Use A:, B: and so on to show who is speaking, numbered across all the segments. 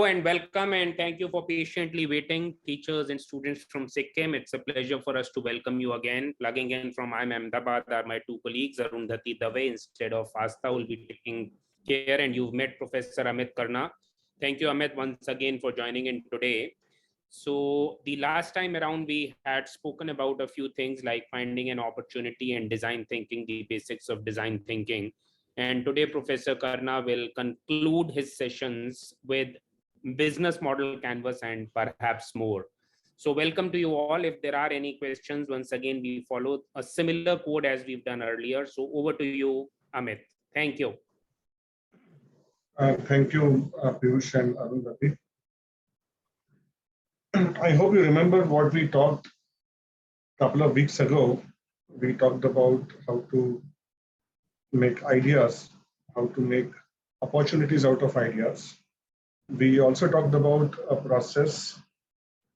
A: Hello and welcome, and thank you for patiently waiting, teachers and students from Sikkim. It's a pleasure for us to welcome you again. Plugging in from I'm Ahmedabad are my two colleagues, Arundhati Dave instead of Asta will be taking care, and you've met Professor Amit Karna. Thank you, Amit, once again for joining in today. So the last time around, we had spoken about a few things like finding an opportunity and design thinking, the basics of design thinking. And today, Professor Karna will conclude his sessions with business model canvas and perhaps more. So welcome to you all. If there are any questions, once again, we follow a similar code as we've done earlier. So over to you, Amit. Thank you.
B: Thank you, Piyush and Arundhati. I hope you remember what we talked a couple of weeks ago. We talked about how to make ideas, how to make opportunities out of ideas. We also talked about a process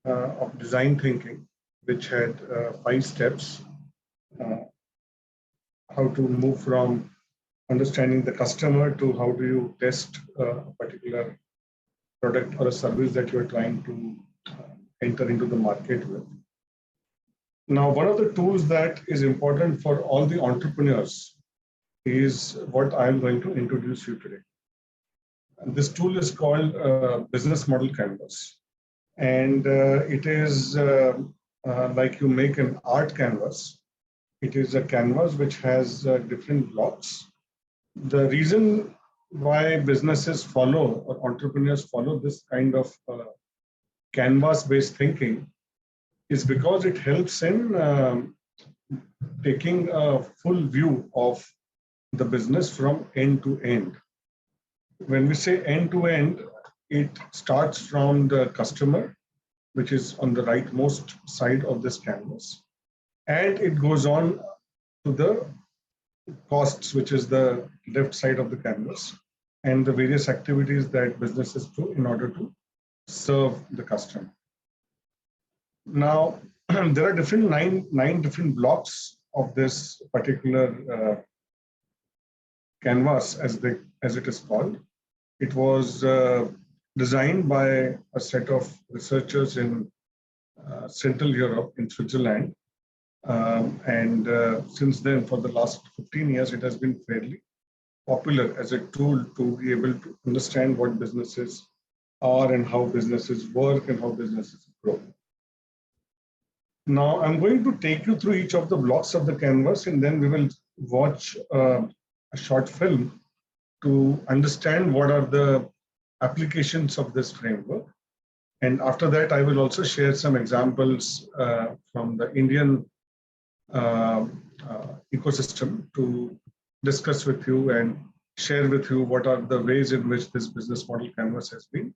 B: of design thinking, which had 5 steps. How to move from understanding the customer to how do you test a particular product or a service that you're trying to enter into the market with. Now, one of the tools that is important for all the entrepreneurs is what I'm going to introduce you today. And this tool is called Business Model Canvas. And it is like you make an art canvas. It is a canvas which has different blocks. The reason why businesses follow or entrepreneurs follow this kind of canvas-based thinking is because it helps in taking a full view of the business from end to end. When we say end to end, it starts from the customer, which is on the rightmost side of this canvas, and it goes on to the costs, which is the left side of the canvas, and the various activities that businesses do in order to serve the customer. Now, there are different nine different blocks of this particular canvas, as it is called. It was designed by a set of researchers in Central Europe, in Switzerland. Since then, for the last 15 years, it has been fairly popular as a tool to be able to understand what businesses are and how businesses work and how businesses grow. Now, I'm going to take you through each of the blocks of the canvas, and then we will watch a short film to understand what are the applications of this framework. And after that, I will also share some examples from the Indian ecosystem to discuss with you and share with you what are the ways in which this business model canvas has been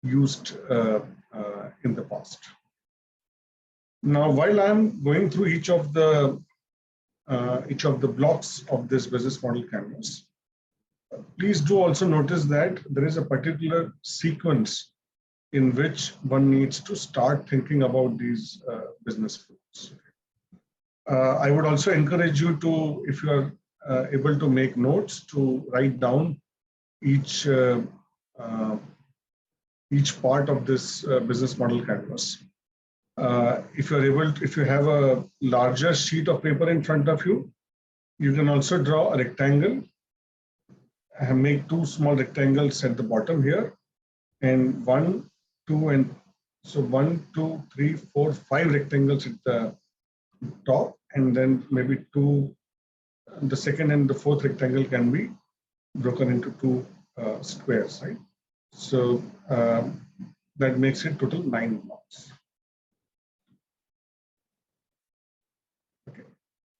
B: used in the past. Now, while I'm going through each of the blocks of this business model canvas, please do also notice that there is a particular sequence in which one needs to start thinking about these business flows. I would also encourage you to, if you are able to make notes, to write down each part of this business model canvas. If you have a larger sheet of paper in front of you, you can also draw a rectangle and make 2 small rectangles at the bottom here, and 1, 2, and so 1, 2, 3, 4, 5 rectangles at the top, and then maybe 2. The second and the fourth rectangle can be broken into 2 squares, right? So that makes it total 9 blocks. Okay,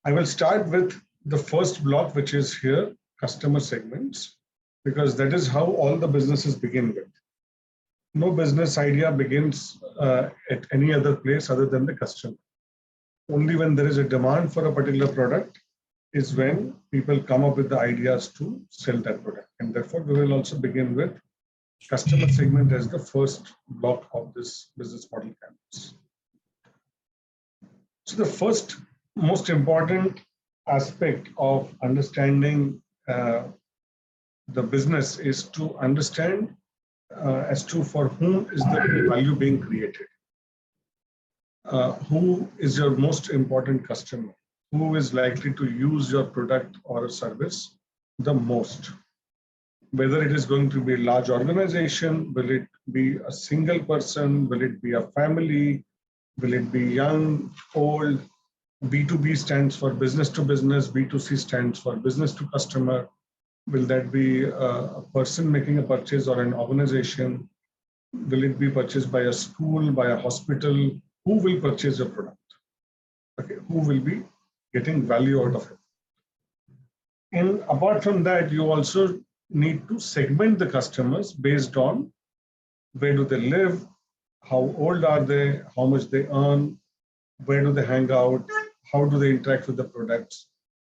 B: I will start with the first block, which is here, customer segments, because that is how all the businesses begin with. No business idea begins at any other place other than the customer. Only when there is a demand for a particular product is when people come up with the ideas to sell that product. And therefore, we will also begin with customer segment as the first block of this business model canvas. So the first most important aspect of understanding the business is to understand as to for whom is the value being created. Who is your most important customer? Who is likely to use your product or service the most? Whether it is going to be a large organization, will it be a single person, will it be a family, will it be young, old? B2B stands for business to business, B2C stands for business to customer. Will that be a person making a purchase or an organization? Will it be purchased by a school, by a hospital? Who will purchase your product? Okay, who will be getting value out of it? And apart from that, you also need to segment the customers based on where do they live, how old are they, how much they earn, where do they hang out, how do they interact with the products.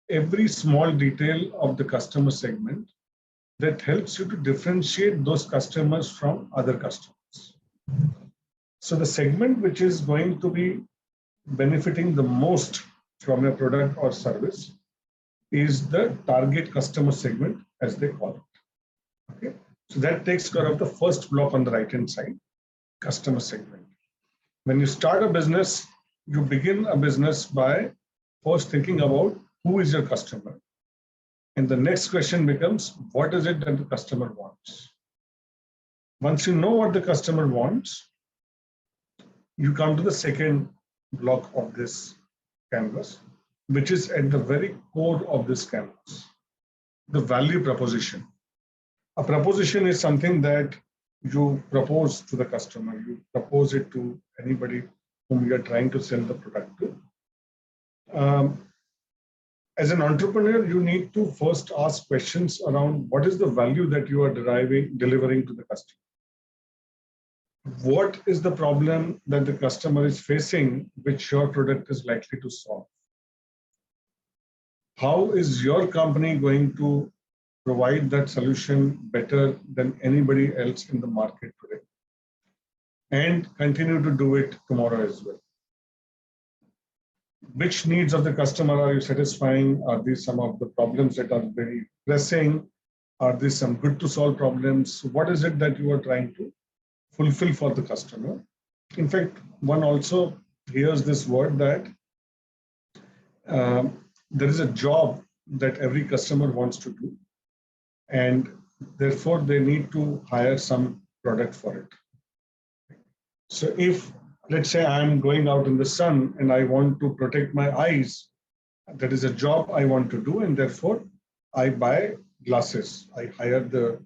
B: Every small detail of the customer segment that helps you to differentiate those customers from other customers. So the segment which is going to be benefiting the most from your product or service is the target customer segment, as they call it. Okay, so that takes care of the first block on the right hand side, customer segment. When you start a business, you begin a business by first thinking about who is your customer. And the next question becomes, what is it that the customer wants? Once you know what the customer wants, you come to the second block of this canvas, which is at the very core of this canvas, the value proposition. A proposition is something that you propose to the customer, you propose it to anybody whom you are trying to sell the product to. As an entrepreneur, you need to first ask questions around what is the value that you are delivering to the customer. What is the problem that the customer is facing, which your product is likely to solve? How is your company going to provide that solution better than anybody else in the market today? And continue to do it tomorrow as well. Which needs of the customer are you satisfying? Are these some of the problems that are very pressing? Are these some good to solve problems? What is it that you are trying to fulfill for the customer? In fact, one also hears this word that there is a job that every customer wants to do, and therefore they need to hire some product for it. So if, let's say, I'm going out in the sun and I want to protect my eyes, that is a job I want to do, and therefore I buy glasses. I hire the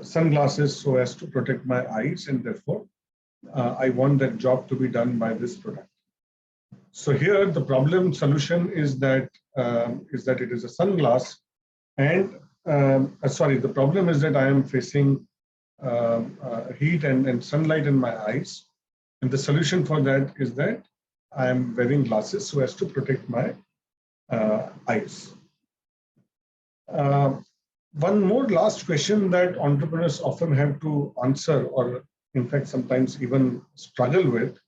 B: sunglasses so as to protect my eyes, and therefore I want that job to be done by this product. So here the problem solution is that it is a sunglass, and the problem is that I am facing heat and sunlight in my eyes, and the solution for that is that I am wearing glasses so as to protect my eyes. One more last question that entrepreneurs often have to answer, or in fact sometimes even struggle with,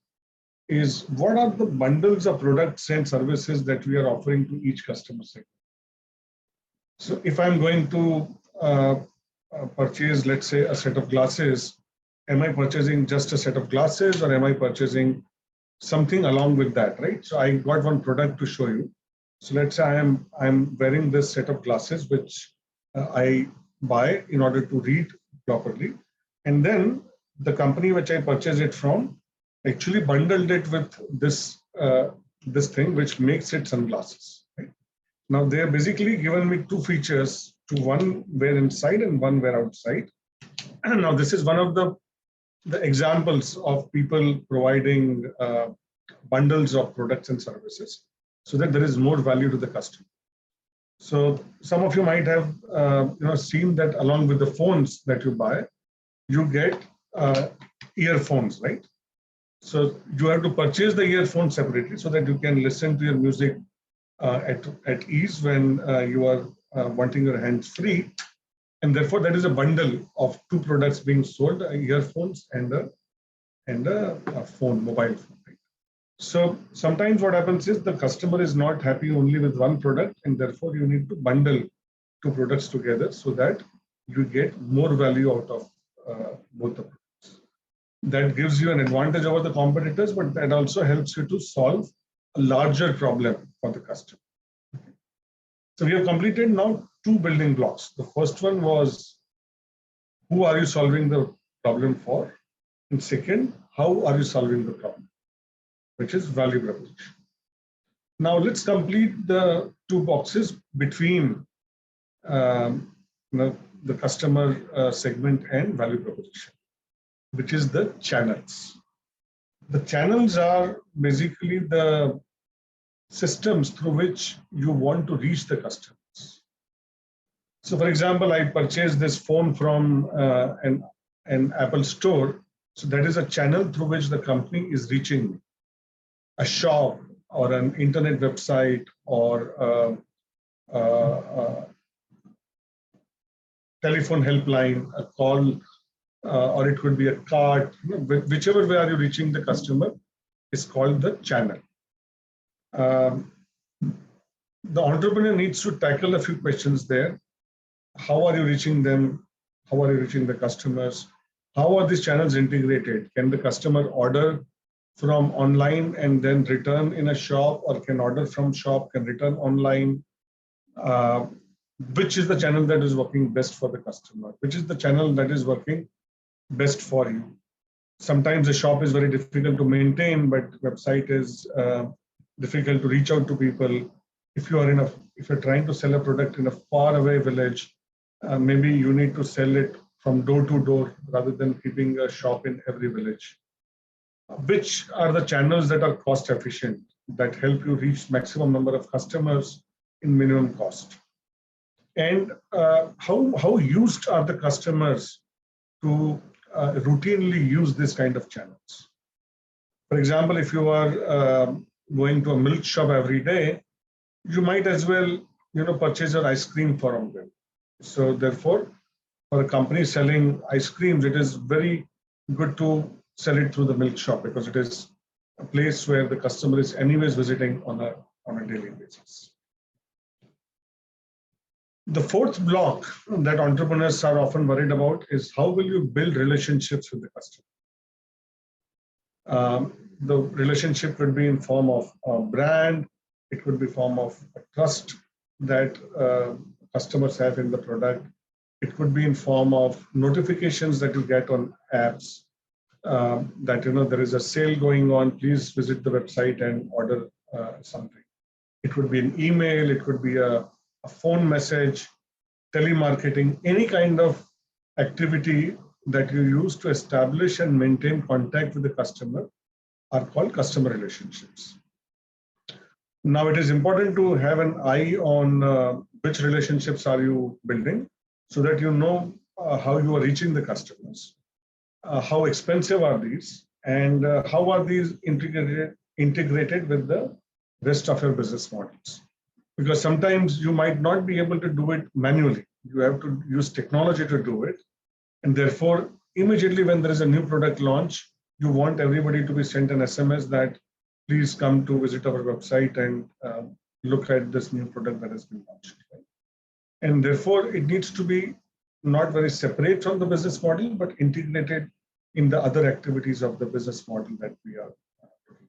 B: is what are the bundles of products and services that we are offering to each customer segment? So if I'm going to purchase, let's say, a set of glasses, am I purchasing just a set of glasses, or am I purchasing something along with that, right? So I got one product to show you. So let's say I'm wearing this set of glasses, which I buy in order to read properly. And then the company which I purchased it from actually bundled it with this thing, which makes it sunglasses. Right? Now they have basically given me two features, one wear inside and one wear outside. Now this is one of the examples of people providing bundles of products and services so that there is more value to the customer. So some of you might have seen that along with the phones that you buy, you get earphones, right? So you have to purchase the earphones separately so that you can listen to your music at ease when you are wanting your hands free. And therefore, that is a bundle of two products being sold, earphones and a phone, mobile phone. Right? So sometimes what happens is the customer is not happy only with one product, and therefore you need to bundle two products together so that you get more value out of both the products. That gives you an advantage over the competitors, but that also helps you to solve a larger problem for the customer. So we have completed now 2 building blocks. The first one was, who are you solving the problem for? And second, how are you solving the problem, which is value proposition. Now let's complete the 2 boxes between the customer segment and value proposition, which is the channels. The channels are basically the systems through which you want to reach the customers. So for example, I purchased this phone from an Apple store. So that is a channel through which the company is reaching me. A shop or an internet website or telephone helpline, a call, or it could be a card, whichever way are you reaching the customer is called the channel. The entrepreneur needs to tackle a few questions there. How are you reaching them? How are you reaching the customers? How are these channels integrated? Can the customer order from online and then return in a shop, or can order from shop, can return online? Which is the channel that is working best for the customer? Which is the channel that is working best for you? Sometimes a shop is very difficult to maintain, but website is difficult to reach out to people. If you're trying to sell a product in a far away village, maybe you need to sell it from door to door rather than keeping a shop in every village. Which are the channels that are cost efficient, that help you reach maximum number of customers in minimum cost? And how used are the customers to routinely use this kind of channels? For example, if you are going to a milk shop every day, you might as well purchase your ice cream from them. So therefore, for a company selling ice creams, it is very good to sell it through the milk shop, because it is a place where the customer is anyways visiting on a daily basis. The 4th block that entrepreneurs are often worried about is, how will you build relationships with the customer? The relationship could be in form of a brand. It could be form of a trust that customers have in the product. It could be in form of notifications that you get on apps that there is a sale going on. Please visit the website and order something. It could be an email. It could be a phone message, telemarketing, any kind of activity that you use to establish and maintain contact with the customer are called customer relationships. Now, it is important to have an eye on which relationships are you building, so that you know how you are reaching the customers, how expensive are these, and how are these integrated with the rest of your business models. Because sometimes you might not be able to do it manually. You have to use technology to do it. And therefore, immediately when there is a new product launch, you want everybody to be sent an SMS that please come to visit our website and look at this new product that has been launched. Right? And therefore, it needs to be not very separate from the business model, but integrated in the other activities of the business model that we are doing.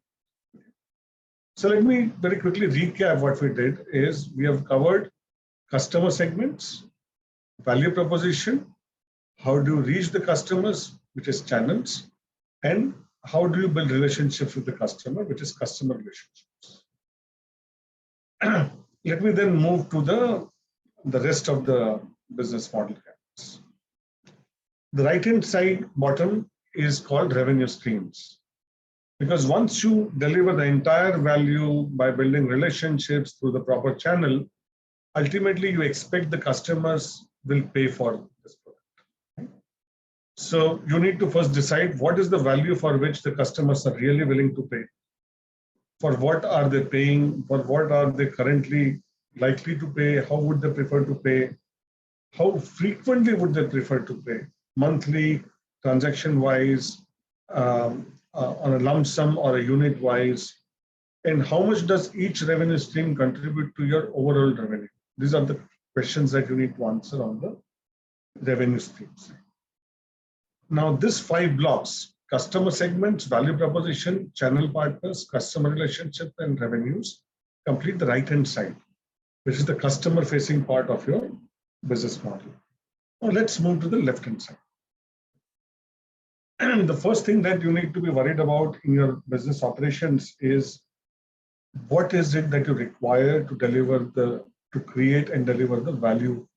B: So let me very quickly recap what we did. Is we have covered customer segments, value proposition, how do you reach the customers, which is channels, and how do you build relationships with the customer, which is customer relationships. Let me then move to the rest of the business model. The right-hand side bottom is called revenue streams. Because once you deliver the entire value by building relationships through the proper channel, ultimately you expect the customers will pay for this product. So you need to first decide what is the value for which the customers are really willing to pay. For what are they paying? For what are they currently likely to pay? How would they prefer to pay? How frequently would they prefer to pay? Monthly, transaction-wise, on a lump sum or a unit-wise? And how much does each revenue stream contribute to your overall revenue? These are the questions that you need to answer on the revenue streams. Now, this 5 blocks, customer segments, value proposition, channel partners, customer relationship, and revenues, complete the right-hand side, which is the customer-facing part of your business model. Now, let's move to the left-hand side. The first thing that you need to be worried about in your business operations is what is it that you require to deliver to create and deliver the value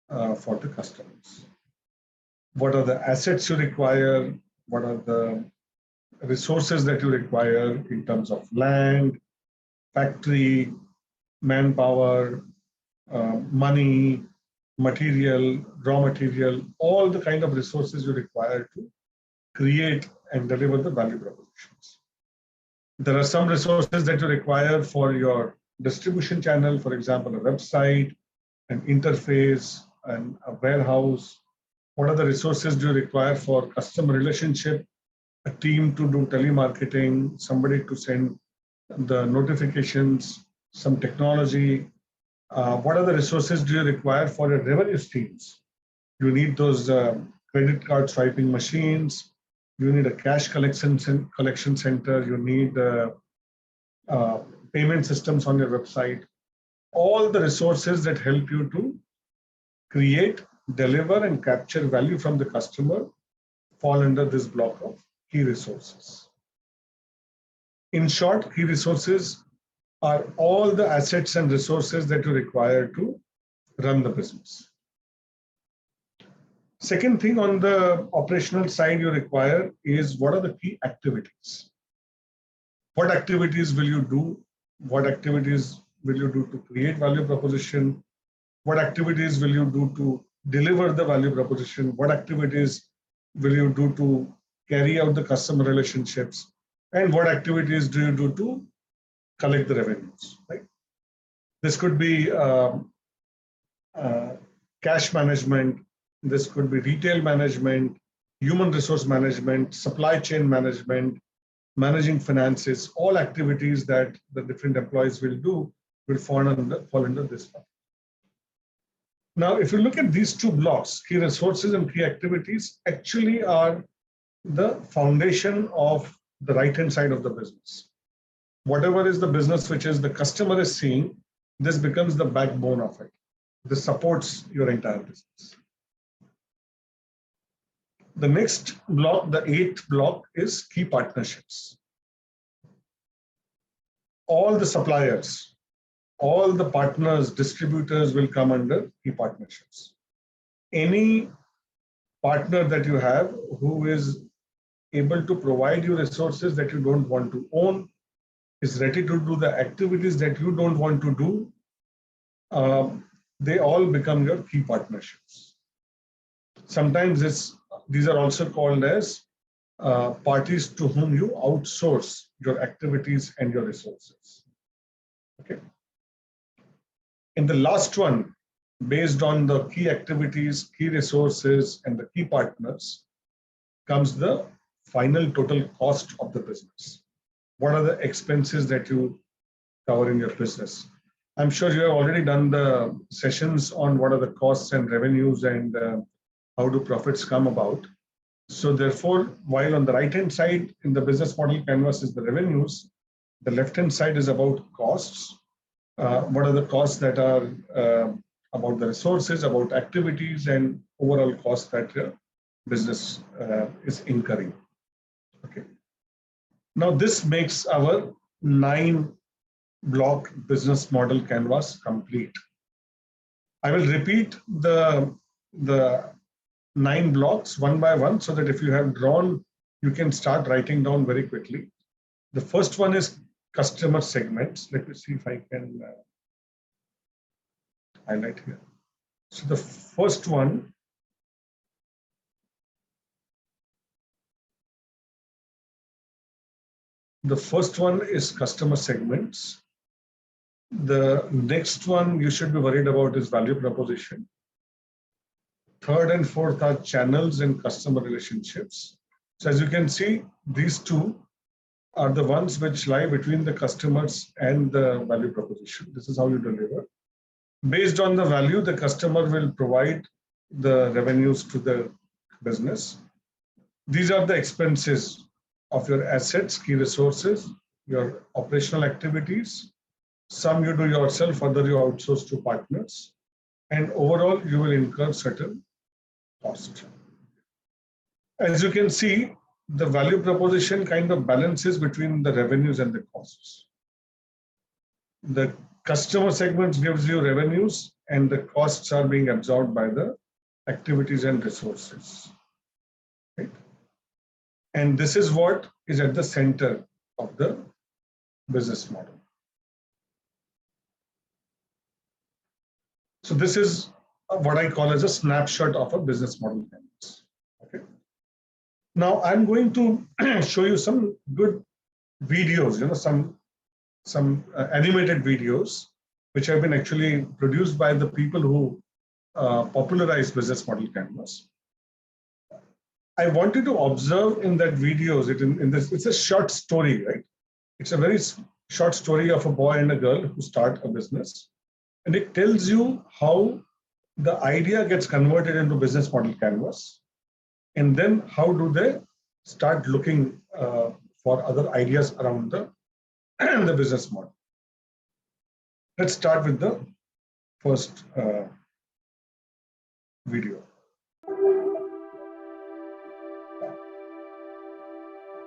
B: for the customers. What are the assets you require? What are the resources that you require in terms of land, factory, manpower, money, material, raw material, all the kind of resources you require to create and deliver the value propositions. There are some resources that you require for your distribution channel, for example, a website, an interface, and a warehouse. What are the resources do you require for customer relationship, a team to do telemarketing, somebody to send the notifications, some technology? What are the resources do you require for your revenue streams? You need those credit card swiping machines. You need a cash collection center. You need payment systems on your website. All the resources that help you to create, deliver, and capture value from the customer fall under this block of key resources. In short, key resources are all the assets and resources that you require to run the business. Second thing on the operational side you require is what are the key activities? What activities will you do? What activities will you do to create value proposition? What activities will you do to deliver the value proposition? What activities will you do to carry out the customer relationships? And what activities do you do to collect the revenues? Right? This could be cash management. This could be retail management, human resource management, supply chain management, managing finances. All activities that the different employees will do will fall under this one. Now, if you look at these 2 blocks, key resources and key activities actually are the foundation of the right-hand side of the business. Whatever is the business which is the customer is seeing, this becomes the backbone of it. This supports your entire business. The next block, the 8th block, is key partnerships. All the suppliers, all the partners, distributors will come under key partnerships. Any partner that you have who is able to provide you resources that you don't want to own, is ready to do the activities that you don't want to do, they all become your key partnerships. Sometimes these are also called as parties to whom you outsource your activities and your resources. Okay. In the last one, based on the key activities, key resources, and the key partners, comes the final total cost of the business. What are the expenses that you cover in your business? I'm sure you have already done the sessions on what are the costs and revenues and how do profits come about. So therefore, while on the right-hand side in the business model canvas is the revenues, the left-hand side is about costs. What are the costs that are about the resources, about activities, and overall costs that your business is incurring. Okay. Now this makes our 9-block business model canvas complete. I will repeat the 9 blocks one by one so that if you have drawn, you can start writing down very quickly. The first one is customer segments. Let me see if I can highlight here. So the first one is customer segments. The next one you should be worried about is value proposition. Third and fourth are channels and customer relationships. So as you can see, these 2 are the ones which lie between the customers and the value proposition. This is how you deliver. Based on the value, the customer will provide the revenues to the business. these are the expenses of your assets, key resources, your operational activities. Some you do yourself, other you outsource to partners. And overall, you will incur certain cost. As you can see, the value proposition kind of balances between the revenues and the costs. The customer segments gives you revenues and the costs are being absorbed by the activities and resources. Right? And this is what is at the center of the business model. So this is what I call as a snapshot of a business model canvas. Okay. Now I'm going to show you some good videos, some animated videos, which have been actually produced by the people who popularized business model canvas. I want you to observe in that videos, it's a short story, right? It's a very short story of a boy and a girl who start a business. And it tells you how the idea gets converted into business model canvas. And then how do they start looking for other ideas around the business model. Let's start with the first video.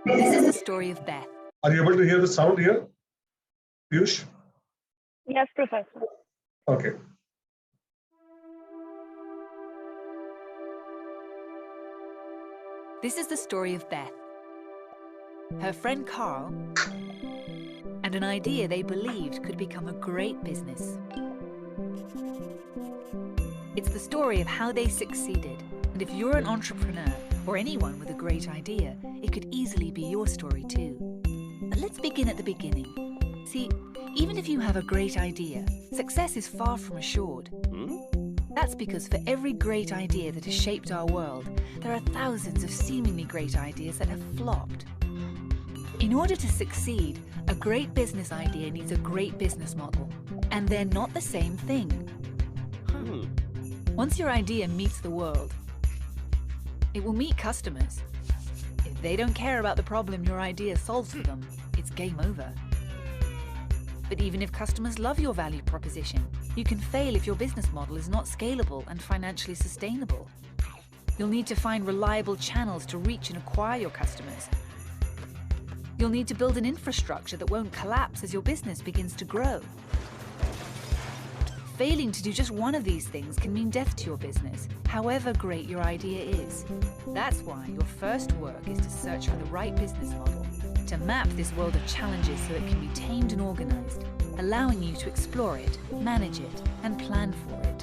C: This is the story of Beth.
B: Are you able to hear the sound here, Piyush?
D: Yes, Professor.
B: Okay.
C: This is the story of Beth, her friend Carl, and an idea they believed could become a great business. It's the story of how they succeeded, and if you're an entrepreneur or anyone with a great idea, it could easily be your story too. But let's begin at the beginning. See, even if you have a great idea, success is far from assured. That's because for every great idea that has shaped our world, there are thousands of seemingly great ideas that have flopped. In order to succeed, a great business idea needs a great business model, and they're not the same thing. Once your idea meets the world, it will meet customers. If they don't care about the problem your idea solves for them, it's game over. But even if customers love your value proposition, you can fail if your business model is not scalable and financially sustainable. You'll need to find reliable channels to reach and acquire your customers. You'll need to build an infrastructure that won't collapse as your business begins to grow. Failing to do just one of these things can mean death to your business, however great your idea is. That's why your first work is to search for the right business model, to map this world of challenges so it can be tamed and organized, allowing you to explore it, manage it, and plan for it.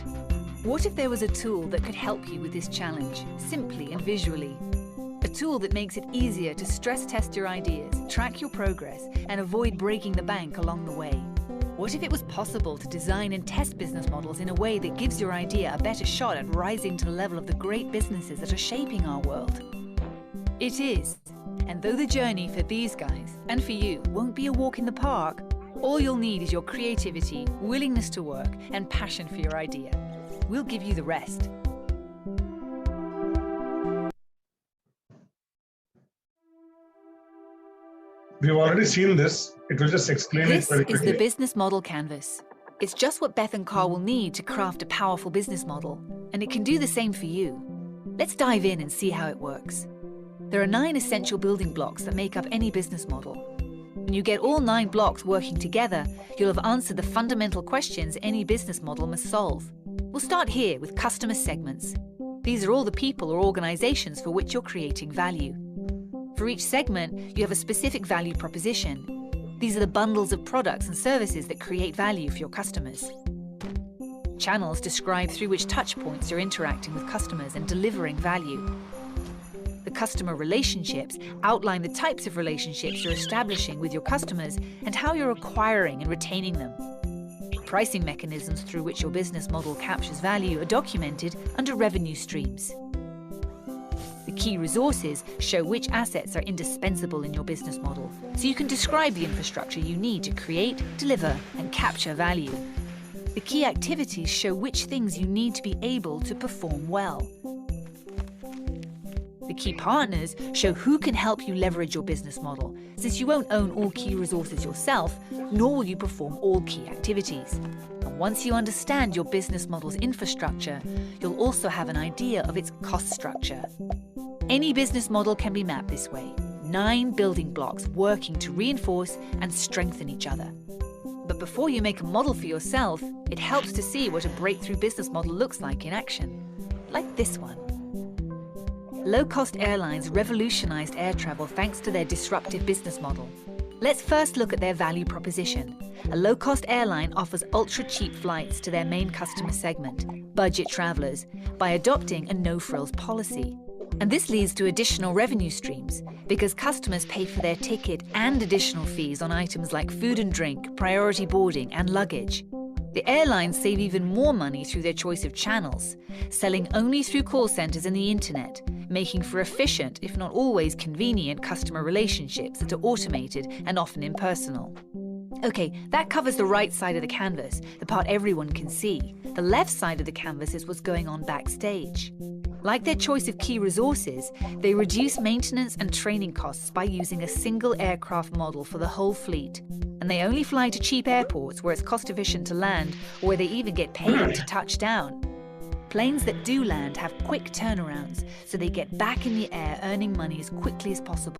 C: What if there was a tool that could help you with this challenge, simply and visually? A tool that makes it easier to stress test your ideas, track your progress, and avoid breaking the bank along the way. What if it was possible to design and test business models in a way that gives your idea a better shot at rising to the level of the great businesses that are shaping our world? It is. And though the journey for these guys, and for you, won't be a walk in the park, all you'll need is your creativity, willingness to work, and passion for your idea. We'll give you the rest.
B: We've already seen this. It will just explain it very quickly.
C: This is the business model canvas. It's just what Beth and Carl will need to craft a powerful business model, and it can do the same for you. Let's dive in and see how it works. There are 9 essential building blocks that make up any business model. When you get all 9 blocks working together, you'll have answered the fundamental questions any business model must solve. We'll start here with customer segments. These are all the people or organizations for which you're creating value. For each segment, you have a specific value proposition. These are the bundles of products and services that create value for your customers. Channels describe through which touchpoints you're interacting with customers and delivering value. The customer relationships outline the types of relationships you're establishing with your customers and how you're acquiring and retaining them. Pricing mechanisms through which your business model captures value are documented under revenue streams. The key resources show which assets are indispensable in your business model, so you can describe the infrastructure you need to create, deliver, and capture value. The key activities show which things you need to be able to perform well. The key partners show who can help you leverage your business model, since you won't own all key resources yourself, nor will you perform all key activities. And once you understand your business model's infrastructure, you'll also have an idea of its cost structure. Any business model can be mapped this way: 9 building blocks working to reinforce and strengthen each other. But before you make a model for yourself, it helps to see what a breakthrough business model looks like in action. Like this one. Low-cost airlines revolutionized air travel thanks to their disruptive business model. Let's first look at their value proposition. A low-cost airline offers ultra-cheap flights to their main customer segment, budget travelers, by adopting a no-frills policy. And this leads to additional revenue streams because customers pay for their ticket and additional fees on items like food and drink, priority boarding, and luggage. The airlines save even more money through their choice of channels, selling only through call centers and the internet, making for efficient, if not always convenient, customer relationships that are automated and often impersonal. Okay, that covers the right side of the canvas, the part everyone can see. The left side of the canvas is what's going on backstage. Like their choice of key resources, they reduce maintenance and training costs by using a single aircraft model for the whole fleet. And they only fly to cheap airports where it's cost efficient to land or where they even get paid to touch down. Planes that do land have quick turnarounds, so they get back in the air earning money as quickly as possible.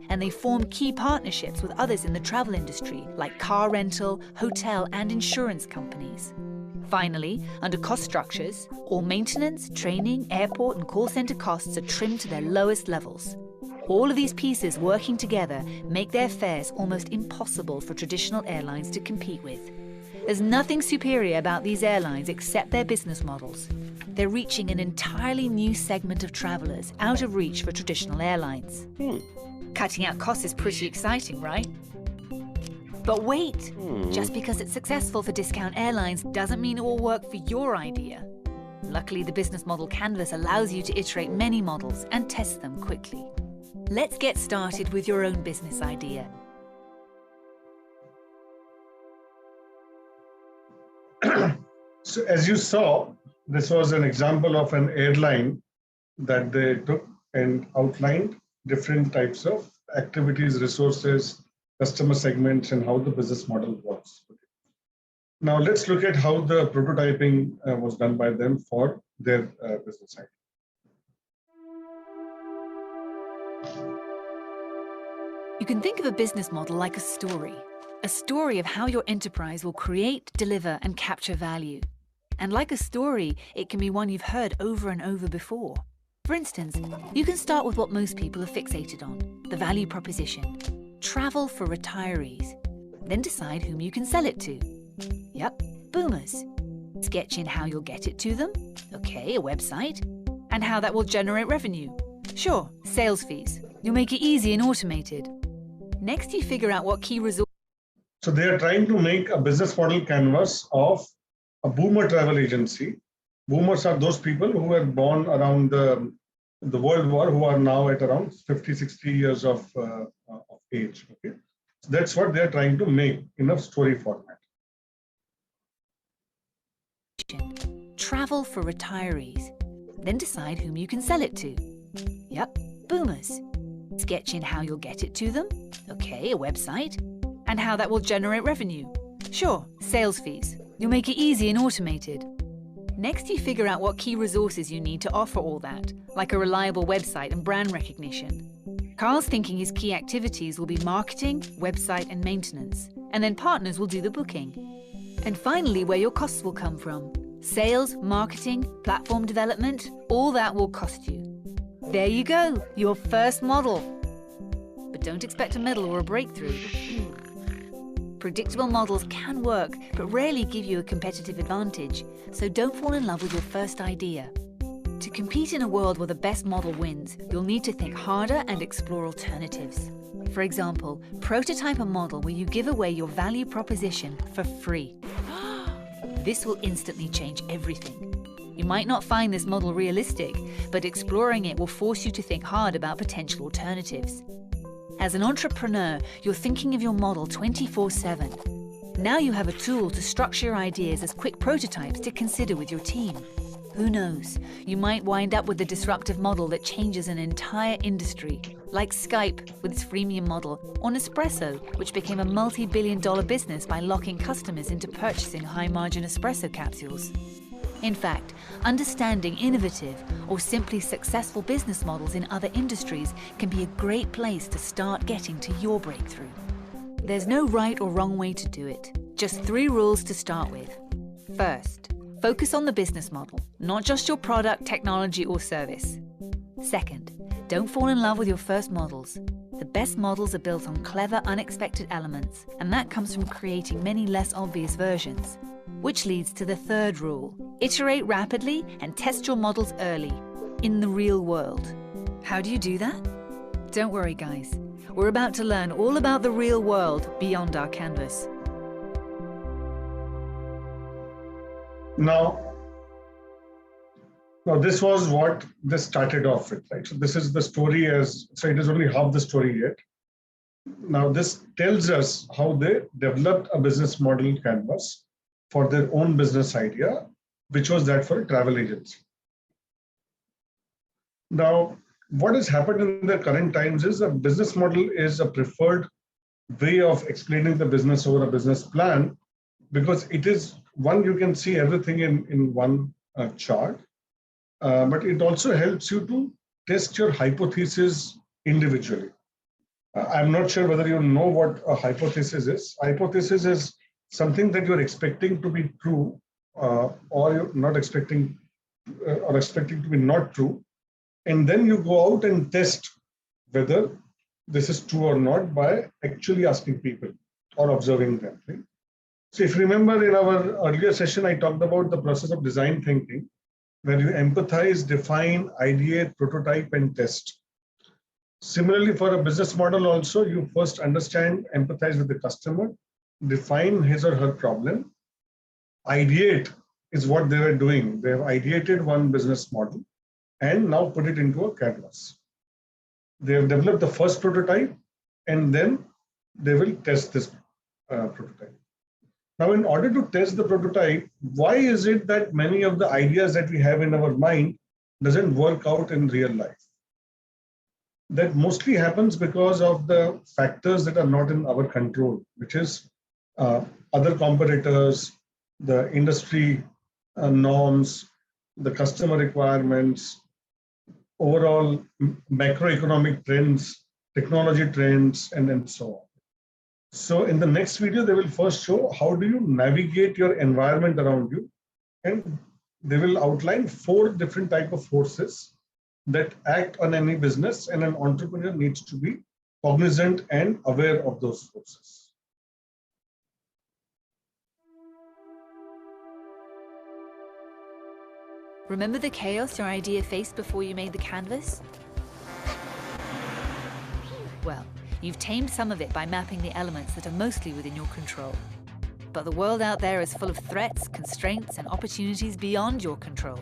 C: And they form key partnerships with others in the travel industry, like car rental, hotel, and insurance companies. Finally, under cost structures, all maintenance, training, airport, and call center costs are trimmed to their lowest levels. All of these pieces working together make their fares almost impossible for traditional airlines to compete with. There's nothing superior about these airlines except their business models. They're reaching an entirely new segment of travelers out of reach for traditional airlines. Cutting out costs is pretty exciting, right? But wait, just because it's successful for discount airlines doesn't mean it will work for your idea. Luckily, the business model canvas allows you to iterate many models and test them quickly. Let's get started with your own business idea.
B: So as you saw, this was an example of an airline that they took and outlined different types of activities, resources, customer segments, and how the business model works. Now let's look at how the prototyping was done by them for their business idea.
C: You can think of a business model like a story of how your enterprise will create, deliver, and capture value. And like a story, it can be one you've heard over and over before. For instance, you can start with what most people are fixated on, the value proposition. Travel for retirees. Then decide whom you can sell it to. Yep, boomers. Sketch in how you'll get it to them. Okay, a website. And how that will generate revenue. Sure, sales fees. You'll make it easy and automated. Next, you figure out what key resources.
B: So they are trying to make a business model canvas of a boomer travel agency. Boomers are those people who were born around the World War, who are now at around 50, 60 years of age. Okay, so that's what they are trying to make in a story format.
C: Travel for retirees. Then decide whom you can sell it to. Yep, boomers. Sketch in how you'll get it to them. Okay, a website. And how that will generate revenue. Sure, sales fees. You'll make it easy and automated. Next, you figure out what key resources you need to offer all that, like a reliable website and brand recognition. Carl's thinking his key activities will be marketing, website, and maintenance, and then partners will do the booking. And finally, where your costs will come from. Sales, marketing, platform development, all that will cost you. There you go, your first model. But don't expect a medal or a breakthrough. Predictable models can work, but rarely give you a competitive advantage, so don't fall in love with your first idea. To compete in a world where the best model wins, you'll need to think harder and explore alternatives. For example, prototype a model where you give away your value proposition for free. This will instantly change everything. You might not find this model realistic, but exploring it will force you to think hard about potential alternatives. As an entrepreneur, you're thinking of your model 24/7. Now you have a tool to structure your ideas as quick prototypes to consider with your team. Who knows? You might wind up with a disruptive model that changes an entire industry, like Skype with its freemium model, or Nespresso, which became a multi-billion-dollar business by locking customers into purchasing high-margin espresso capsules. In fact, understanding innovative or simply successful business models in other industries can be a great place to start getting to your breakthrough. There's no right or wrong way to do it, just 3 rules to start with. First, focus on the business model, not just your product, technology, or service. Second, don't fall in love with your first models. The best models are built on clever, unexpected elements, and that comes from creating many less obvious versions. Which leads to the third rule: iterate rapidly and test your models early, in the real world. How do you do that? Don't worry, guys. We're about to learn all about the real world beyond our canvas.
B: Now this was what this started off with, right? So this is the story so it is only half the story yet. Now this tells us how they developed a business model canvas for their own business idea, which was that for a travel agency. Now, what has happened in the current times is a business model is a preferred way of explaining the business over a business plan, because it is one, you can see everything in one chart, but it also helps you to test your hypothesis individually. I'm not sure whether you know what a hypothesis is. Hypothesis is something that you're expecting to be true, or you're not expecting, or expecting to be not true. And then you go out and test whether this is true or not by actually asking people or observing them. Right? So if you remember in our earlier session, I talked about the process of design thinking, where you empathize, define, ideate, prototype, and test. Similarly, for a business model also, you first understand, empathize with the customer, define his or her problem. Ideate is what they were doing. They have ideated one business model and now put it into a canvas. They have developed the first prototype, and then they will test this prototype. Now, in order to test the prototype, why is it that many of the ideas that we have in our mind doesn't work out in real life? That mostly happens because of the factors that are not in our control, which is other competitors, the industry norms, the customer requirements, overall macroeconomic trends, technology trends, and so on. So in the next video, they will first show how do you navigate your environment around you, and they will outline 4 different types of forces that act on any business, and an entrepreneur needs to be cognizant and aware of those forces.
C: Remember the chaos your idea faced before you made the canvas? Well, you've tamed some of it by mapping the elements that are mostly within your control. But the world out there is full of threats, constraints, and opportunities beyond your control.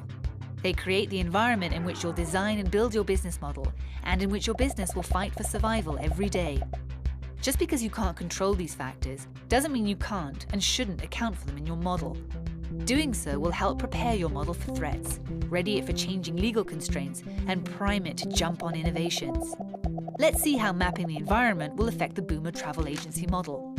C: They create the environment in which you'll design and build your business model, and in which your business will fight for survival every day. Just because you can't control these factors doesn't mean you can't and shouldn't account for them in your model. Doing so will help prepare your model for threats, ready it for changing legal constraints, and prime it to jump on innovations. Let's see how mapping the environment will affect the boomer travel agency model.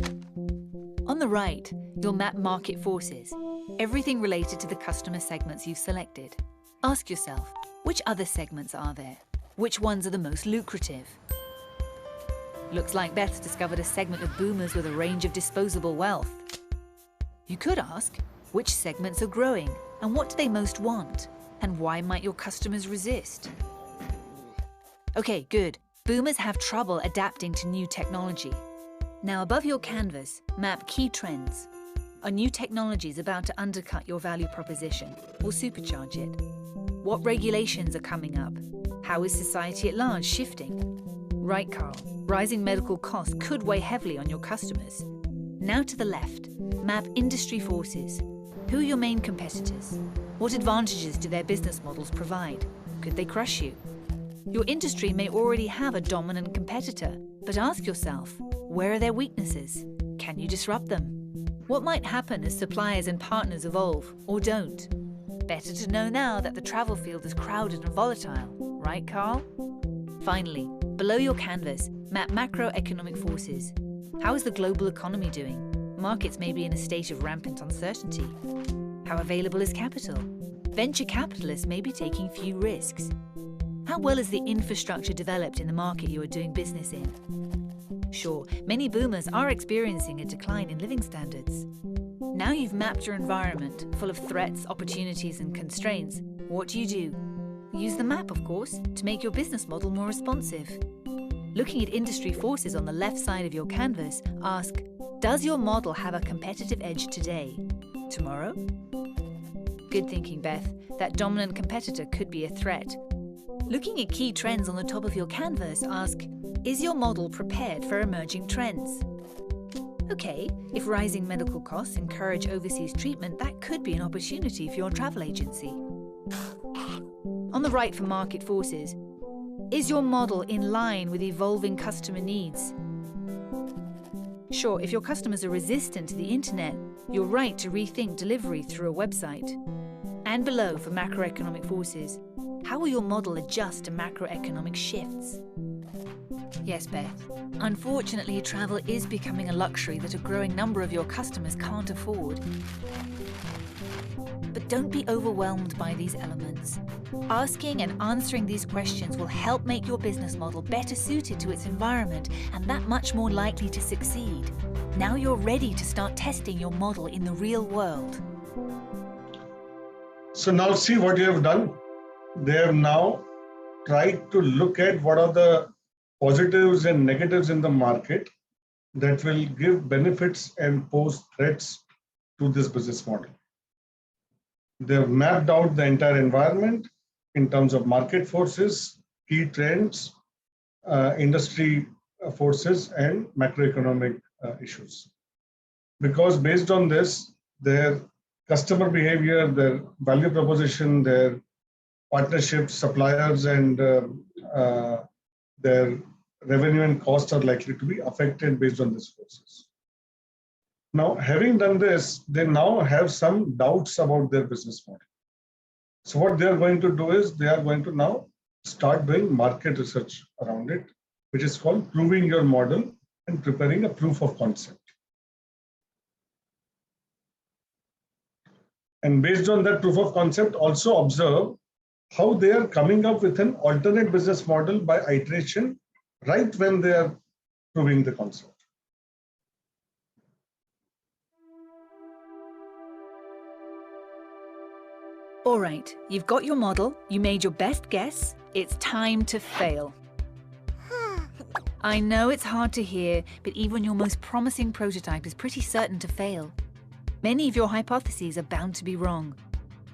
C: On the right, you'll map market forces, everything related to the customer segments you've selected. Ask yourself, which other segments are there? Which ones are the most lucrative? Looks like Beth's discovered a segment of boomers with a range of disposable wealth. You could ask, which segments are growing, and what do they most want? And why might your customers resist? Okay, good. Boomers have trouble adapting to new technology. Now, above your canvas, map key trends. Are new technologies about to undercut your value proposition or supercharge it? What regulations are coming up? How is society at large shifting? Right, Carl, rising medical costs could weigh heavily on your customers. Now to the left, map industry forces. Who are your main competitors? What advantages do their business models provide? Could they crush you? Your industry may already have a dominant competitor, but ask yourself, where are their weaknesses? Can you disrupt them? What might happen as suppliers and partners evolve or don't? Better to know now that the travel field is crowded and volatile, right, Carl? Finally, below your canvas, map macroeconomic forces. How is the global economy doing? Markets may be in a state of rampant uncertainty. How available is capital? Venture capitalists may be taking few risks. How well is the infrastructure developed in the market you are doing business in? Sure, many boomers are experiencing a decline in living standards. Now you've mapped your environment, full of threats, opportunities, and constraints. What do? Use the map, of course, to make your business model more responsive. Looking at industry forces on the left side of your canvas, ask, does your model have a competitive edge today? Tomorrow? Good thinking, Beth. That dominant competitor could be a threat. Looking at key trends on the top of your canvas, ask, is your model prepared for emerging trends? Okay, if rising medical costs encourage overseas treatment, that could be an opportunity for your travel agency. On the right for market forces, is your model in line with evolving customer needs? Sure, if your customers are resistant to the internet, you're right to rethink delivery through a website. And below for macroeconomic forces, how will your model adjust to macroeconomic shifts? Yes, Beth. Unfortunately, travel is becoming a luxury that a growing number of your customers can't afford. But don't be overwhelmed by these elements. Asking and answering these questions will help make your business model better suited to its environment and that much more likely to succeed. Now you're ready to start testing your model in the real world.
B: So now see what you have done. They have now tried to look at what are the positives and negatives in the market that will give benefits and pose threats to this business model. They've mapped out the entire environment in terms of market forces, key trends, industry forces, and macroeconomic issues. Because based on this, their customer behavior, their value proposition, their partnerships, suppliers, and their revenue and costs are likely to be affected based on these forces. Now, having done this, they now have some doubts about their business model. So what they are going to do is they are going to now start doing market research around it, which is called proving your model and preparing a proof of concept. And based on that proof of concept, also observe how they are coming up with an alternate business model by iteration right when they are proving the concept.
C: All right, you've got your model, you made your best guess, it's time to fail. I know it's hard to hear, but even your most promising prototype is pretty certain to fail. Many of your hypotheses are bound to be wrong.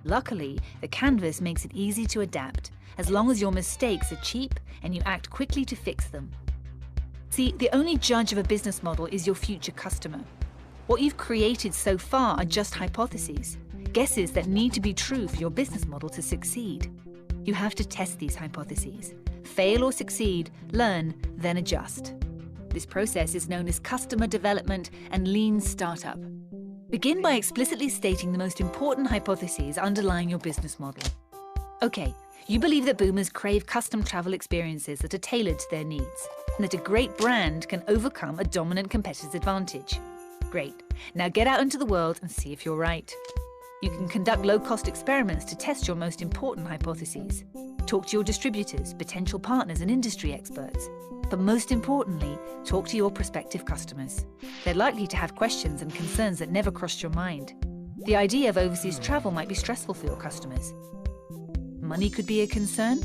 C: Luckily, the canvas makes it easy to adapt, as long as your mistakes are cheap and you act quickly to fix them. See, the only judge of a business model is your future customer. What you've created so far are just hypotheses, guesses that need to be true for your business model to succeed. You have to test these hypotheses. Fail or succeed, learn, then adjust. This process is known as customer development and lean startup. Begin by explicitly stating the most important hypotheses underlying your business model. Okay, you believe that boomers crave custom travel experiences that are tailored to their needs, and that a great brand can overcome a dominant competitor's advantage. Great. Now get out into the world and see if you're right. You can conduct low-cost experiments to test your most important hypotheses. Talk to your distributors, potential partners, and industry experts. But most importantly, talk to your prospective customers. They're likely to have questions and concerns that never crossed your mind. The idea of overseas travel might be stressful for your customers. Money could be a concern,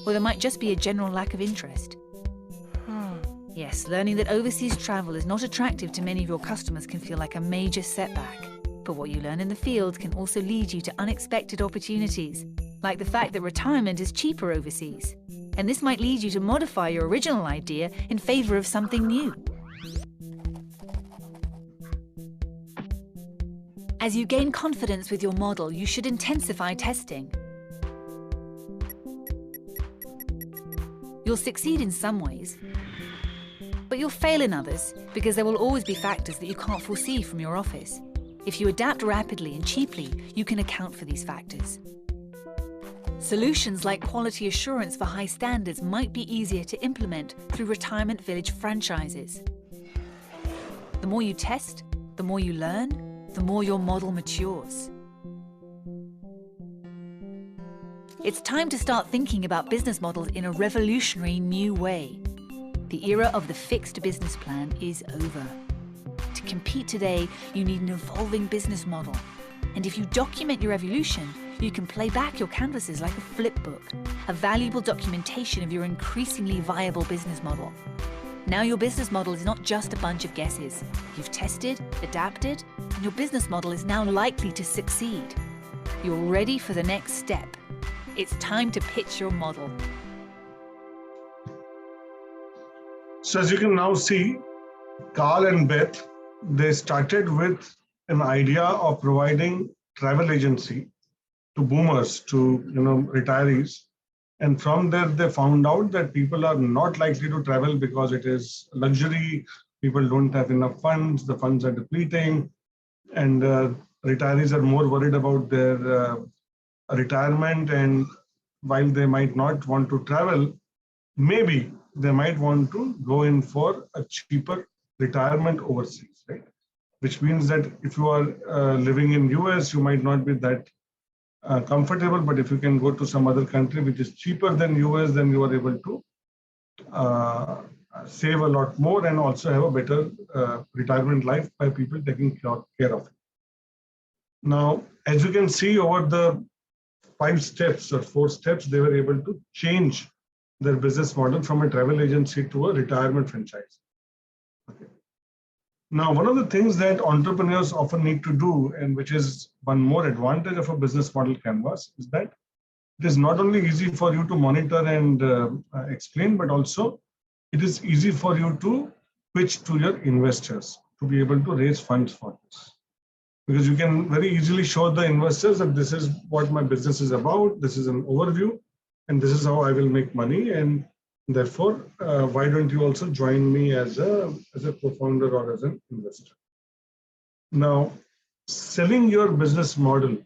C: or there might just be a general lack of interest. Yes, learning that overseas travel is not attractive to many of your customers can feel like a major setback. But what you learn in the field can also lead you to unexpected opportunities, like the fact that retirement is cheaper overseas. And this might lead you to modify your original idea in favor of something new. As you gain confidence with your model, you should intensify testing. You'll succeed in some ways, but you'll fail in others because there will always be factors that you can't foresee from your office. If you adapt rapidly and cheaply, you can account for these factors. Solutions like quality assurance for high standards might be easier to implement through retirement village franchises. The more you test, the more you learn, the more your model matures. It's time to start thinking about business models in a revolutionary new way. The era of the fixed business plan is over. To compete today, you need an evolving business model. And if you document your evolution, you can play back your canvases like a flip book, a valuable documentation of your increasingly viable business model. Now your business model is not just a bunch of guesses. You've tested, adapted, and your business model is now likely to succeed. You're ready for the next step. It's time to pitch your model.
B: So as you can now see, Carl and Beth, they started with an idea of providing travel agency to boomers, to retirees. And from there, they found out that people are not likely to travel because it is luxury. People don't have enough funds. The funds are depleting. And retirees are more worried about their retirement. And while they might not want to travel, maybe they might want to go in for a cheaper retirement overseas, right? Which means that if you are living in US, you might not be that comfortable, but if you can go to some other country which is cheaper than US, then you are able to save a lot more and also have a better retirement life by people taking care of it. Now, as you can see, over the 5 steps or 4 steps, they were able to change their business model from a travel agency to a retirement franchise. Okay. Now, one of the things that entrepreneurs often need to do, and which is one more advantage of a business model canvas, is that it is not only easy for you to monitor and explain, but also it is easy for you to pitch to your investors to be able to raise funds for this. Because you can very easily show the investors that this is what my business is about, this is an overview, and this is how I will make money. And therefore, why don't you also join me as a co-founder or as an investor? Now, selling your business model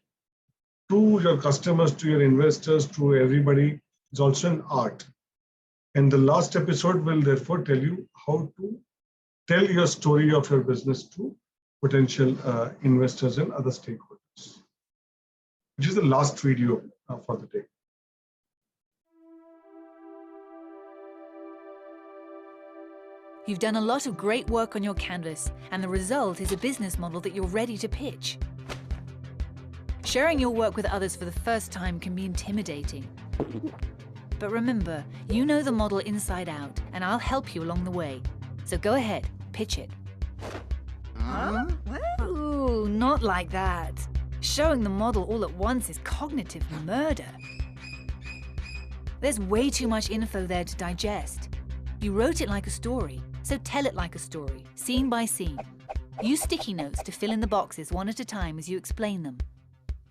B: to your customers, to your investors, to everybody is also an art. And the last episode will therefore tell you how to tell your story of your business to potential investors and other stakeholders, which is the last video for the day.
C: You've done a lot of great work on your canvas, and the result is a business model that you're ready to pitch. Sharing your work with others for the first time can be intimidating. But remember, you know the model inside out, and I'll help you along the way. So go ahead, pitch it. Huh? Ooh, not like that. Showing the model all at once is cognitive murder. There's way too much info there to digest. You wrote it like a story, so tell it like a story, scene by scene. Use sticky notes to fill in the boxes one at a time as you explain them.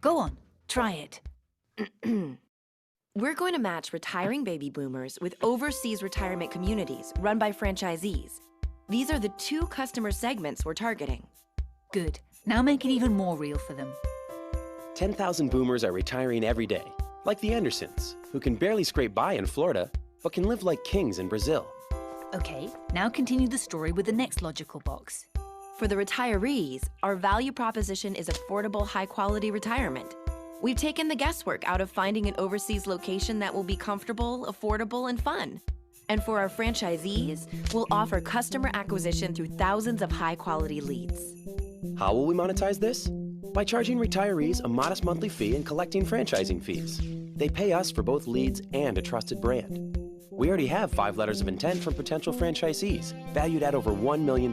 C: Go on, try it.
E: We're going to match retiring baby boomers with overseas retirement communities run by franchisees. These are the 2 customer segments we're targeting.
C: Good. Now make it even more real for them.
F: 10,000 boomers are retiring every day, like the Andersons, who can barely scrape by in Florida, but can live like kings in Brazil.
C: Okay, now continue the story with the next logical box.
E: For the retirees, our value proposition is affordable, high-quality retirement. We've taken the guesswork out of finding an overseas location that will be comfortable, affordable, and fun. And for our franchisees, we'll offer customer acquisition through thousands of high-quality leads.
F: How will we monetize this? By charging retirees a modest monthly fee and collecting franchising fees. They pay us for both leads and a trusted brand. We already have 5 letters of intent from potential franchisees, valued at over $1 million.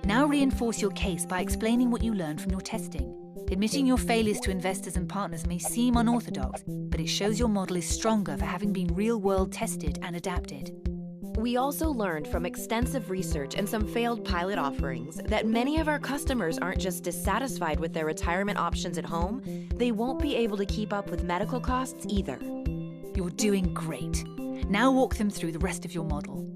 C: Now reinforce your case by explaining what you learned from your testing. Admitting your failures to investors and partners may seem unorthodox, but it shows your model is stronger for having been real-world tested and adapted.
E: We also learned from extensive research and some failed pilot offerings that many of our customers aren't just dissatisfied with their retirement options at home, they won't be able to keep up with medical costs either.
C: You're doing great. Now walk them through the rest of your model.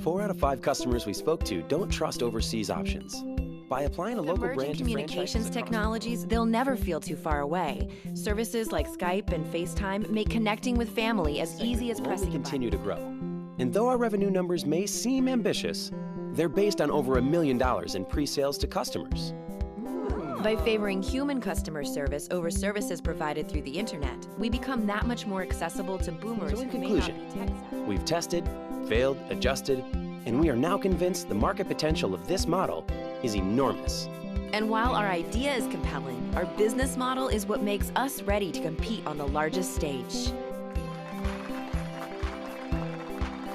F: 4 out of 5 customers we spoke to don't trust overseas options. By applying a local brand
E: Emerging
F: to
E: communications
F: franchises across-
E: technologies, they'll never feel too far away. Services like Skype and FaceTime make connecting with family as easy as
F: will only
E: pressing a
F: continue
E: button.
F: to grow. And though our revenue numbers may seem ambitious, they're based on over $1 million in pre-sales to customers.
E: By favoring human customer service over services provided through the internet, we become that much more accessible to boomers
F: So in
E: who may not
F: conclusion,
E: be tech-savvy.
F: We've tested, failed, adjusted, and we are now convinced the market potential of this model is enormous.
E: And while our idea is compelling, our business model is what makes us ready to compete on the largest stage.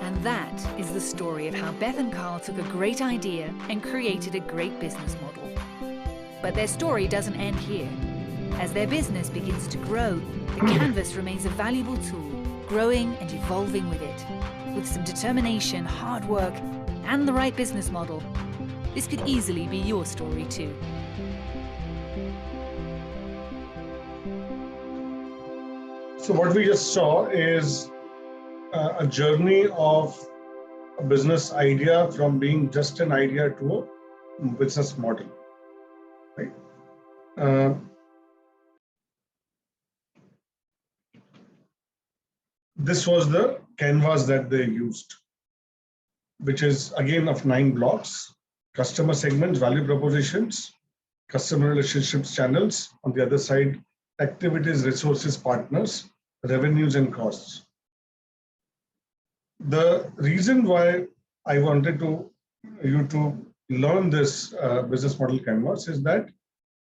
C: And that is the story of how Beth and Carl took a great idea and created a great business model. But their story doesn't end here. As their business begins to grow, the canvas remains a valuable tool, growing and evolving with it. With some determination, hard work, and the right business model, this could easily be your story too.
B: So what we just saw is a journey of a business idea from being just an idea to a business model, right? This was the canvas that they used, which is again of 9 blocks: customer segments, value propositions, customer relationships, channels. On the other side, activities, resources, partners, revenues, and costs. The reason why I wanted you to learn this business model canvas is that,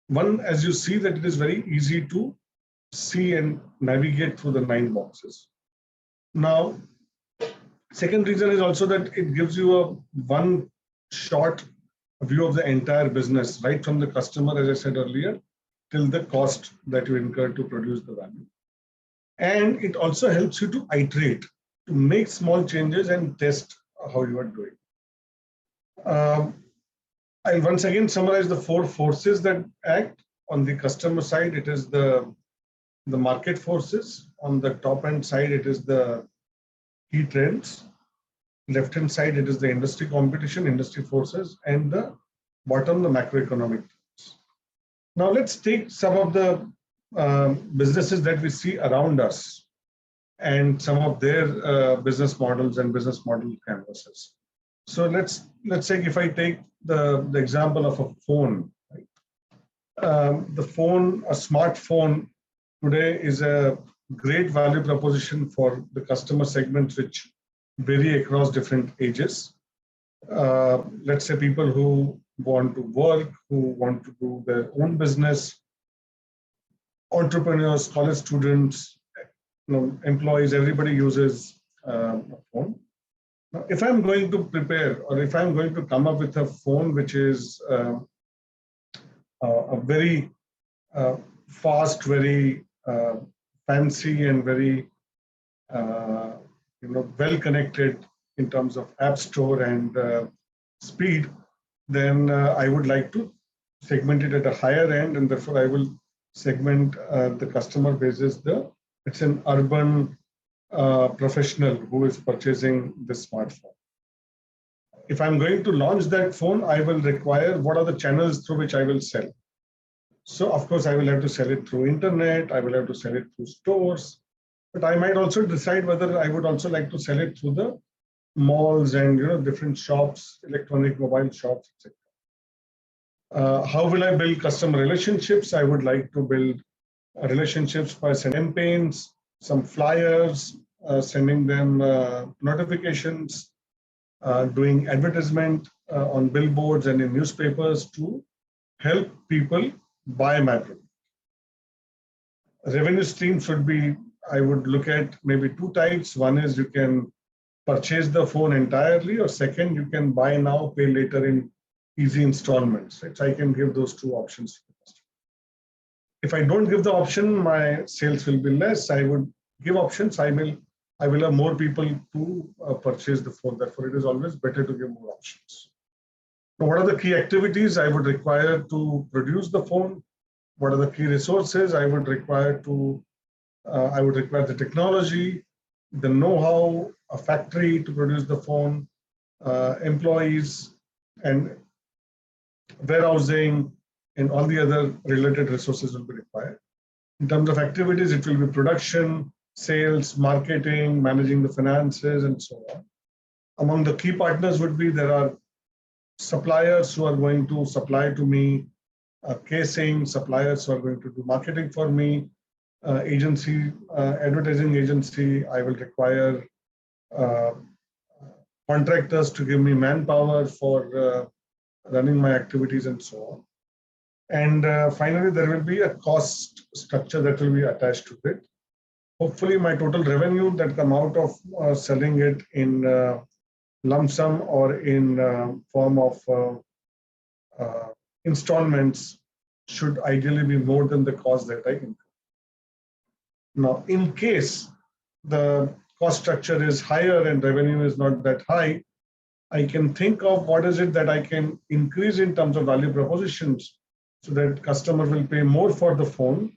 B: one, as you see, that it is very easy to see and navigate through the 9 boxes. Now, second reason is also that it gives you a one shot view of the entire business, right from the customer, as I said earlier, till the cost that you incur to produce the value. And it also helps you to iterate, to make small changes and test how you are doing. I'll once again summarize the 4 forces that act. On the customer side, it is the market forces. On the top hand side, it is the key trends. Left hand side, it is the industry competition, industry forces, and the bottom, the macroeconomic trends. Now let's take some of the businesses that we see around us and some of their business models and business model canvases. So let's say if I take the example of a phone, right? The phone, a smartphone today is a great value proposition for the customer segments which vary across different ages. Let's say people who want to work, who want to do their own business, entrepreneurs, college students, employees, everybody uses a phone. Now, if I'm going to prepare, or if I'm going to come up with a phone which is a very fast, very fancy, and very well connected in terms of app store and speed, then I would like to segment it at a higher end, and therefore I will segment the customer base as it's an urban professional who is purchasing this smartphone. If I'm going to launch that phone, I will require what are the channels through which I will sell. So of course I will have to sell it through internet, I will have to sell it through stores, but I might also decide whether I would also like to sell it through the malls and different shops, electronic mobile shops, etc. How will I build customer relationships? I would like to build relationships by sending campaigns, some flyers, sending them notifications, doing advertisement on billboards and in newspapers to help people buy my product. Revenue stream should be, I would look at maybe 2 types. One is you can purchase the phone entirely, or second, you can buy now, pay later in easy installments. Right? So I can give those 2 options to the customer. If I don't give the option, my sales will be less. I would give options. I will have more people to purchase the phone. Therefore, it is always better to give more options. Now, what are the key activities I would require to produce the phone? What are the key resources I would require I would require the technology, the know-how, a factory to produce the phone, employees, and warehousing, and all the other related resources will be required. In terms of activities, it will be production, sales, marketing, managing the finances, and so on. Among the key partners would be there are suppliers who are going to supply to me casing, suppliers who are going to do marketing for me, advertising agency. I will require contractors to give me manpower for running my activities and so on. And finally, there will be a cost structure that will be attached to it. Hopefully, my total revenue that come out of selling it in lump sum or in form of installments should ideally be more than the cost that I incur. Now, in case the cost structure is higher and revenue is not that high, I can think of what is it that I can increase in terms of value propositions so that customer will pay more for the phone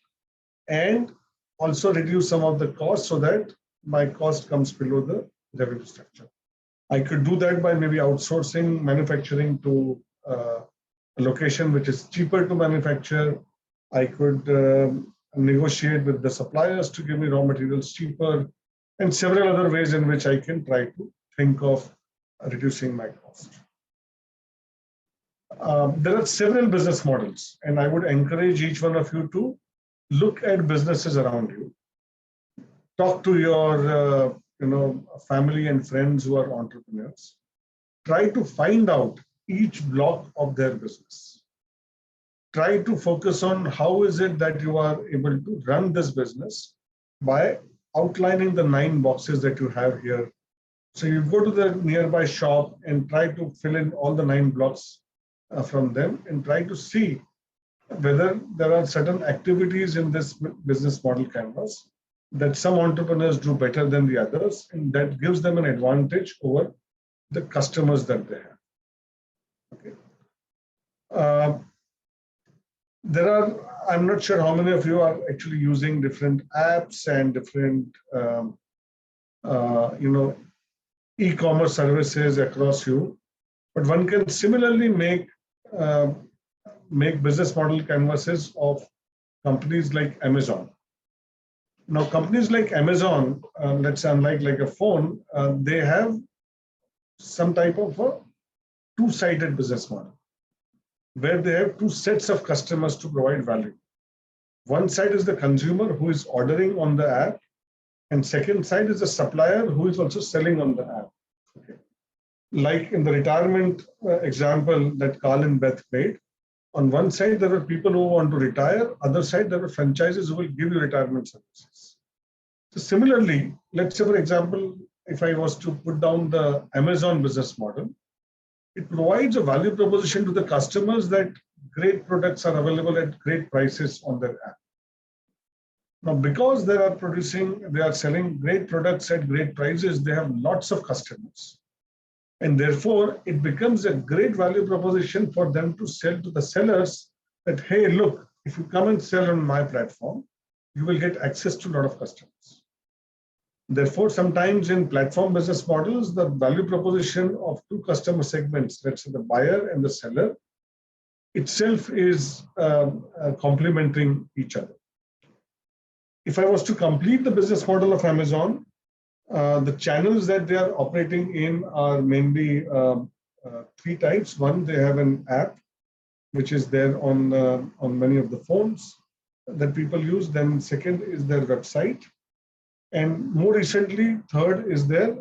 B: and also reduce some of the costs so that my cost comes below the revenue structure. I could do that by maybe outsourcing manufacturing to a location which is cheaper to manufacture. I could negotiate with the suppliers to give me raw materials cheaper, and several other ways in which I can try to think of reducing my cost. There are several business models, and I would encourage each one of you to look at businesses around you. Talk to your family and friends who are entrepreneurs. Try to find out each block of their business. Try to focus on how is it that you are able to run this business by outlining the 9 boxes that you have here. So you go to the nearby shop and try to fill in all the 9 blocks from them and try to see whether there are certain activities in this business model canvas that some entrepreneurs do better than the others, and that gives them an advantage over the customers that they have. Okay. I'm not sure how many of you are actually using different apps and different, e-commerce services across you, but one can similarly make business model canvases of companies like Amazon. Now, companies like Amazon, let's say unlike a phone, they have some type of a two-sided business model, where they have 2 sets of customers to provide value. One side is the consumer who is ordering on the app, and second side is the supplier who is also selling on the app. Okay. Like in the retirement example that Carl and Beth made, on one side there are people who want to retire, other side there are franchises who will give you retirement services. So similarly, let's say for example, if I was to put down the Amazon business model, it provides a value proposition to the customers that great products are available at great prices on their app. Now, because they are selling great products at great prices, they have lots of customers. And therefore, it becomes a great value proposition for them to sell to the sellers that, hey, look, if you come and sell on my platform, you will get access to a lot of customers. Therefore, sometimes in platform business models, the value proposition of 2 customer segments, let's say the buyer and the seller, itself is complementing each other. If I was to complete the business model of Amazon, the channels that they are operating in are mainly 3 types. One, they have an app, which is there on many of the phones that people use. Then second is their website. And more recently, third is their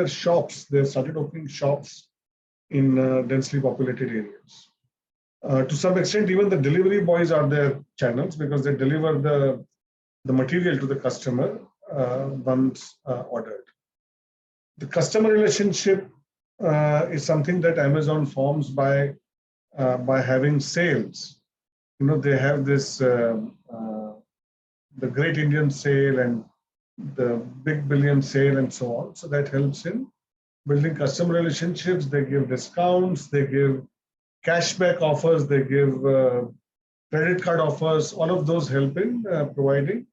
B: shops. They started opening shops in densely populated areas. To some extent, even the delivery boys are their channels because they deliver the material to the customer once ordered. The customer relationship is something that Amazon forms by having sales. They have this the Great Indian Sale and the Big Billion Sale and so on. So that helps in building customer relationships. They give discounts, they give cashback offers, they give credit card offers. All of those help in providing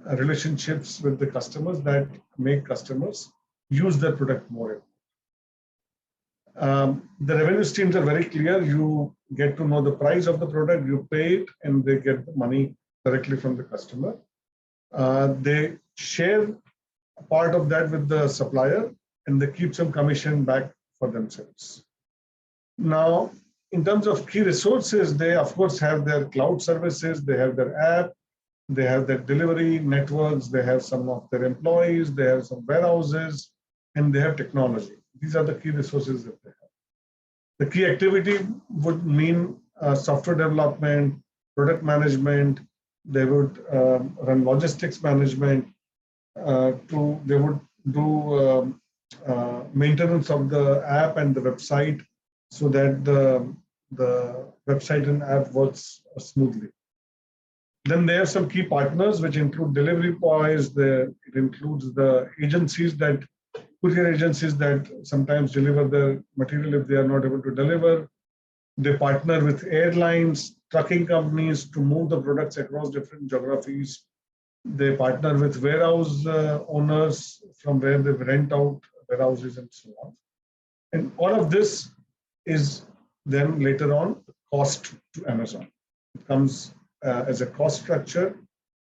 B: relationships with the customers that make customers use their product more. The revenue streams are very clear. You get to know the price of the product, you pay it, and they get the money directly from the customer. They share a part of that with the supplier, and they keep some commission back for themselves. Now, in terms of key resources, they of course have their cloud services, they have their app, they have their delivery networks, they have some of their employees, they have some warehouses, and they have technology. These are the key resources that they have. The key activity would mean software development, product management. They would run logistics management. They would do maintenance of the app and the website so that the website and app works smoothly. Then there are some key partners which include delivery boys. It includes the agencies that courier agencies that sometimes deliver the material if they are not able to deliver. They partner with airlines, trucking companies to move the products across different geographies. They partner with warehouse owners from where they rent out warehouses and so on. And all of this is then later on cost to Amazon. It comes as a cost structure,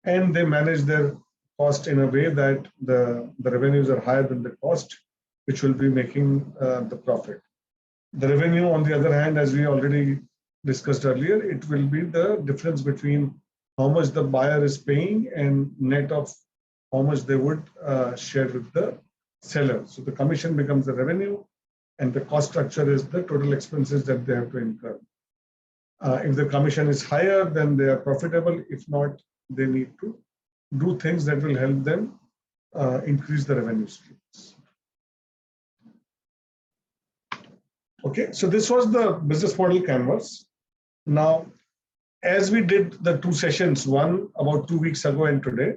B: and they manage their cost in a way that the revenues are higher than the cost, which will be making the profit. The revenue, on the other hand, as we already discussed earlier, it will be the difference between how much the buyer is paying and net of how much they would share with the seller. So the commission becomes the revenue, and the cost structure is the total expenses that they have to incur. If the commission is higher, then they are profitable. If not, they need to do things that will help them increase the revenue streams. Okay, so this was the business model canvas. Now, as we did the two sessions, one about 2 weeks ago and today,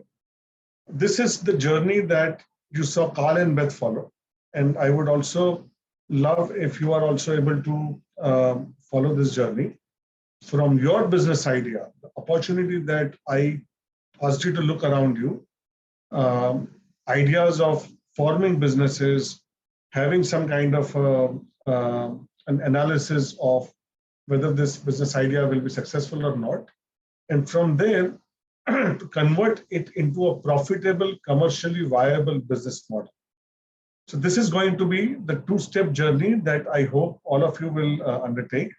B: this is the journey that you saw Carl and Beth follow. And I would also love if you are also able to follow this journey from your business idea, the opportunity that I asked you to look around you, ideas of forming businesses, having some kind of an analysis of whether this business idea will be successful or not. And from there, to convert it into a profitable, commercially viable business model. So this is going to be the two-step journey that I hope all of you will undertake.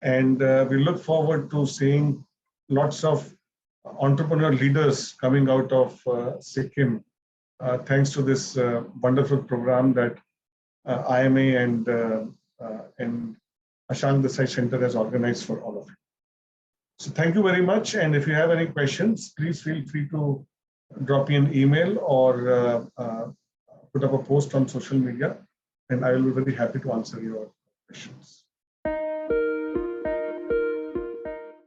B: And we look forward to seeing lots of entrepreneur leaders coming out of Sikkim, thanks to this wonderful program that IMA and Ashank Desai Centre has organized for all of you. So thank you very much. And if you have any questions, please feel free to drop me an email or put up a post on social media, and I will be very happy to answer your questions.